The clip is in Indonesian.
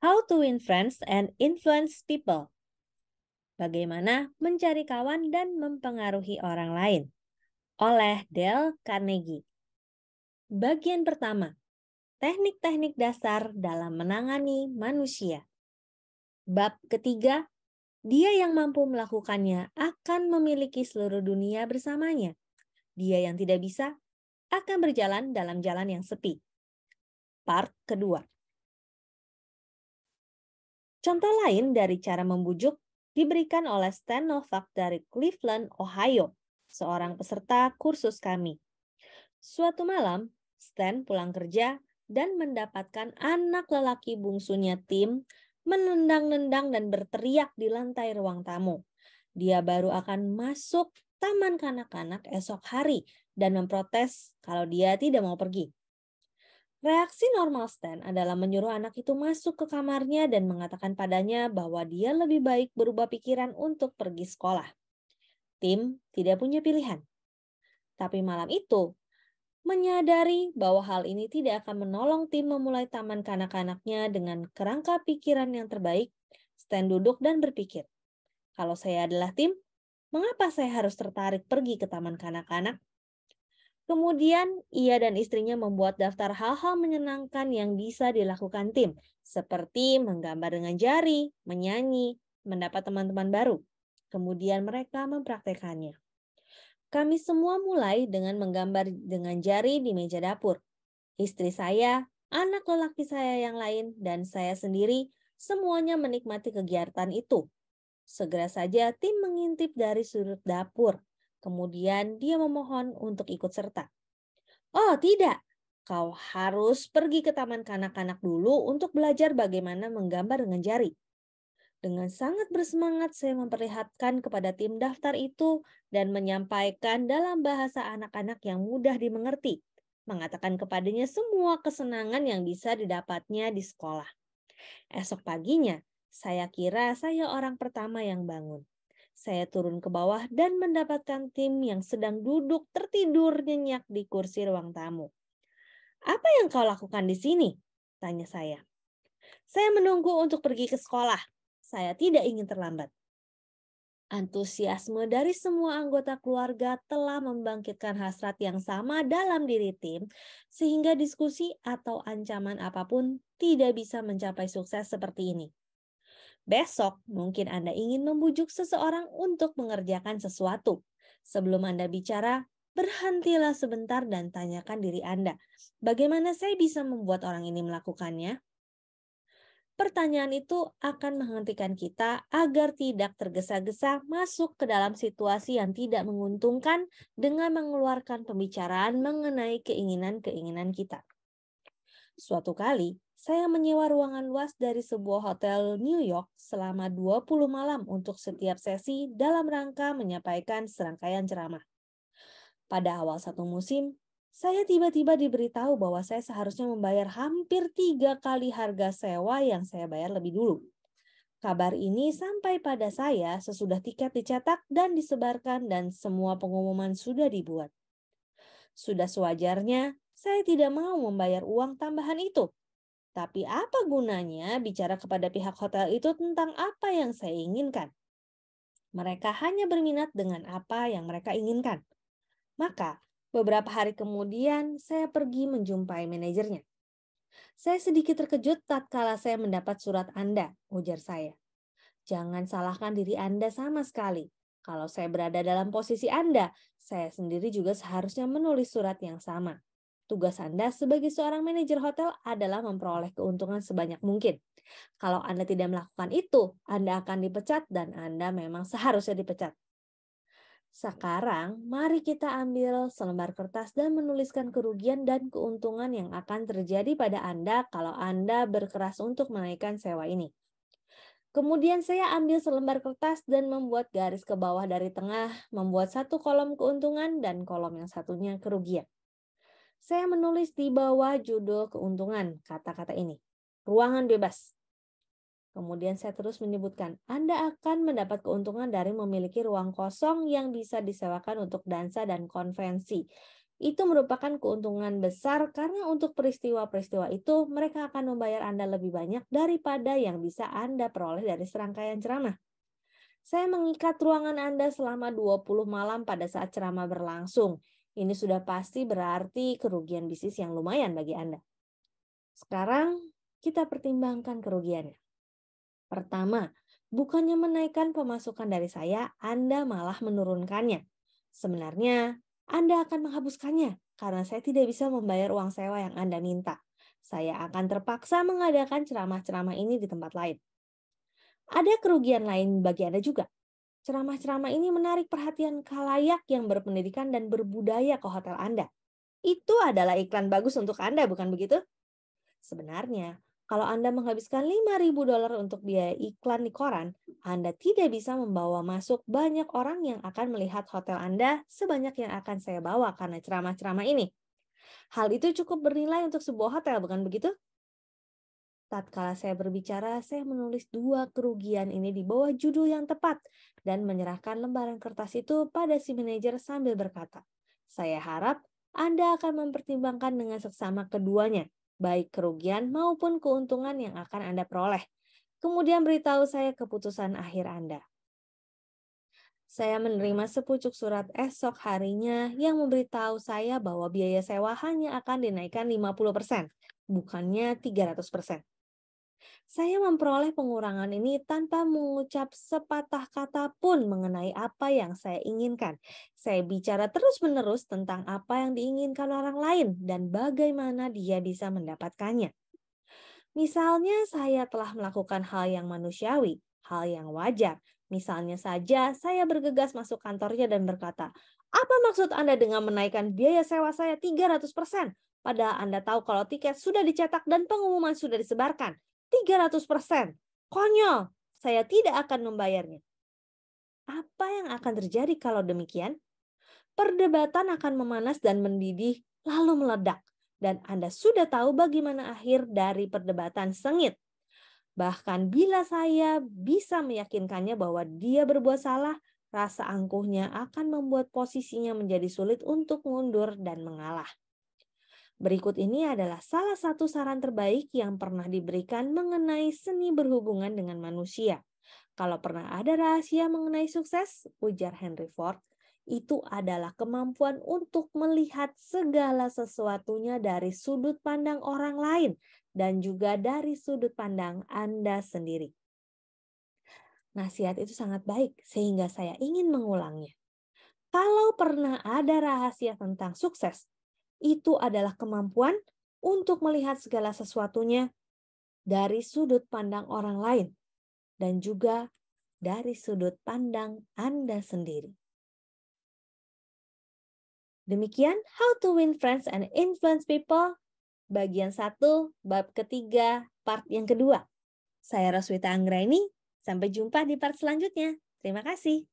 How to Win Friends and Influence People. Bagaimana mencari kawan dan mempengaruhi orang lain. Oleh Dale Carnegie. Bagian pertama. Teknik-teknik dasar dalam menangani manusia. Bab ketiga. Dia yang mampu melakukannya akan memiliki seluruh dunia bersamanya. Dia yang tidak bisa akan berjalan dalam jalan yang sepi. Part kedua. Contoh lain dari cara membujuk diberikan oleh Stan Novak dari Cleveland, Ohio, seorang peserta kursus kami. Suatu malam, Stan pulang kerja dan mendapatkan anak lelaki bungsunya Tim menendang-nendang dan berteriak di lantai ruang tamu. Dia baru akan masuk taman kanak-kanak esok hari dan memprotes kalau dia tidak mau pergi. Reaksi normal Stan adalah menyuruh anak itu masuk ke kamarnya dan mengatakan padanya bahwa dia lebih baik berubah pikiran untuk pergi sekolah. Tim tidak punya pilihan. Tapi malam itu, menyadari bahwa hal ini tidak akan menolong Tim memulai taman kanak-kanaknya dengan kerangka pikiran yang terbaik, Stan duduk dan berpikir, kalau saya adalah Tim, mengapa saya harus tertarik pergi ke taman kanak-kanak? Kemudian, ia dan istrinya membuat daftar hal-hal menyenangkan yang bisa dilakukan Tim, seperti menggambar dengan jari, menyanyi, mendapat teman-teman baru. Kemudian mereka mempraktekannya. Kami semua mulai dengan menggambar dengan jari di meja dapur. Istri saya, anak lelaki saya yang lain, dan saya sendiri semuanya menikmati kegiatan itu. Segera saja Tim mengintip dari sudut dapur. Kemudian dia memohon untuk ikut serta. Oh tidak, kau harus pergi ke taman kanak-kanak dulu untuk belajar bagaimana menggambar dengan jari. Dengan sangat bersemangat saya memperlihatkan kepada Tim daftar itu dan menyampaikan dalam bahasa anak-anak yang mudah dimengerti. Mengatakan kepadanya semua kesenangan yang bisa didapatnya di sekolah. Esok paginya, saya kira saya orang pertama yang bangun. Saya turun ke bawah dan mendapatkan Tim yang sedang duduk tertidur nyenyak di kursi ruang tamu. Apa yang kau lakukan di sini? Tanya saya. Saya menunggu untuk pergi ke sekolah. Saya tidak ingin terlambat. Antusiasme dari semua anggota keluarga telah membangkitkan hasrat yang sama dalam diri Tim, sehingga diskusi atau ancaman apapun tidak bisa mencapai sukses seperti ini. Besok mungkin Anda ingin membujuk seseorang untuk mengerjakan sesuatu. Sebelum Anda bicara, berhentilah sebentar dan tanyakan diri Anda, bagaimana saya bisa membuat orang ini melakukannya? Pertanyaan itu akan menghentikan kita agar tidak tergesa-gesa masuk ke dalam situasi yang tidak menguntungkan dengan mengeluarkan pembicaraan mengenai keinginan-keinginan kita. Suatu kali, saya menyewa ruangan luas dari sebuah hotel New York selama 20 malam untuk setiap sesi dalam rangka menyampaikan serangkaian ceramah. Pada awal satu musim, saya tiba-tiba diberitahu bahwa saya seharusnya membayar hampir 3 kali harga sewa yang saya bayar lebih dulu. Kabar ini sampai pada saya sesudah tiket dicetak dan disebarkan dan semua pengumuman sudah dibuat. Sudah sewajarnya, saya tidak mau membayar uang tambahan itu. Tapi apa gunanya bicara kepada pihak hotel itu tentang apa yang saya inginkan? Mereka hanya berminat dengan apa yang mereka inginkan. Maka, beberapa hari kemudian saya pergi menjumpai manajernya. Saya sedikit terkejut tatkala saya mendapat surat Anda, ujar saya. Jangan salahkan diri Anda sama sekali. Kalau saya berada dalam posisi Anda, saya sendiri juga seharusnya menulis surat yang sama. Tugas Anda sebagai seorang manajer hotel adalah memperoleh keuntungan sebanyak mungkin. Kalau Anda tidak melakukan itu, Anda akan dipecat dan Anda memang seharusnya dipecat. Sekarang, mari kita ambil selembar kertas dan menuliskan kerugian dan keuntungan yang akan terjadi pada Anda kalau Anda berkeras untuk menaikkan sewa ini. Kemudian saya ambil selembar kertas dan membuat garis ke bawah dari tengah, membuat satu kolom keuntungan dan kolom yang satunya kerugian. Saya menulis di bawah judul keuntungan kata-kata ini, ruangan bebas. Kemudian saya terus menyebutkan, Anda akan mendapat keuntungan dari memiliki ruang kosong yang bisa disewakan untuk dansa dan konvensi. Itu merupakan keuntungan besar karena untuk peristiwa-peristiwa itu mereka akan membayar Anda lebih banyak daripada yang bisa Anda peroleh dari serangkaian ceramah. Saya mengikat ruangan Anda selama 20 malam pada saat ceramah berlangsung. Ini sudah pasti berarti kerugian bisnis yang lumayan bagi Anda. Sekarang kita pertimbangkan kerugiannya. Pertama, bukannya menaikkan pemasukan dari saya, Anda malah menurunkannya. Sebenarnya, Anda akan menghapuskannya karena saya tidak bisa membayar uang sewa yang Anda minta. Saya akan terpaksa mengadakan ceramah-ceramah ini di tempat lain. Ada kerugian lain bagi Anda juga. Ceramah-ceramah ini menarik perhatian khalayak yang berpendidikan dan berbudaya ke hotel Anda. Itu adalah iklan bagus untuk Anda, bukan begitu? Sebenarnya, kalau Anda menghabiskan $5.000 untuk biaya iklan di koran, Anda tidak bisa membawa masuk banyak orang yang akan melihat hotel Anda sebanyak yang akan saya bawa karena ceramah-ceramah ini. Hal itu cukup bernilai untuk sebuah hotel, bukan begitu? Tatkala saya berbicara, saya menulis 2 kerugian ini di bawah judul yang tepat dan menyerahkan lembaran kertas itu pada si manajer sambil berkata, "Saya harap Anda akan mempertimbangkan dengan seksama keduanya, baik kerugian maupun keuntungan yang akan Anda peroleh. Kemudian beritahu saya keputusan akhir Anda." Saya menerima sepucuk surat esok harinya yang memberitahu saya bahwa biaya sewa hanya akan dinaikkan 50%, bukannya 300%. Saya memperoleh pengurangan ini tanpa mengucap sepatah kata pun mengenai apa yang saya inginkan. Saya bicara terus-menerus tentang apa yang diinginkan orang lain dan bagaimana dia bisa mendapatkannya. Misalnya saya telah melakukan hal yang manusiawi, hal yang wajar. Misalnya saja saya bergegas masuk kantornya dan berkata, "Apa maksud Anda dengan menaikkan biaya sewa saya 300%? Padahal Anda tahu kalau tiket sudah dicetak dan pengumuman sudah disebarkan. 300%. Konyol, saya tidak akan membayarnya." Apa yang akan terjadi kalau demikian? Perdebatan akan memanas dan mendidih, lalu meledak. Dan Anda sudah tahu bagaimana akhir dari perdebatan sengit. Bahkan bila saya bisa meyakinkannya bahwa dia berbuat salah, rasa angkuhnya akan membuat posisinya menjadi sulit untuk mundur dan mengalah. Berikut ini adalah salah satu saran terbaik yang pernah diberikan mengenai seni berhubungan dengan manusia. Kalau pernah ada rahasia mengenai sukses, ujar Henry Ford, itu adalah kemampuan untuk melihat segala sesuatunya dari sudut pandang orang lain dan juga dari sudut pandang Anda sendiri. Nasihat itu sangat baik sehingga saya ingin mengulangnya. Kalau pernah ada rahasia tentang sukses, itu adalah kemampuan untuk melihat segala sesuatunya dari sudut pandang orang lain dan juga dari sudut pandang Anda sendiri. Demikian How to Win Friends and Influence People, bagian 1, bab ketiga, part yang kedua. Saya Roswita Anggraini, sampai jumpa di part selanjutnya. Terima kasih.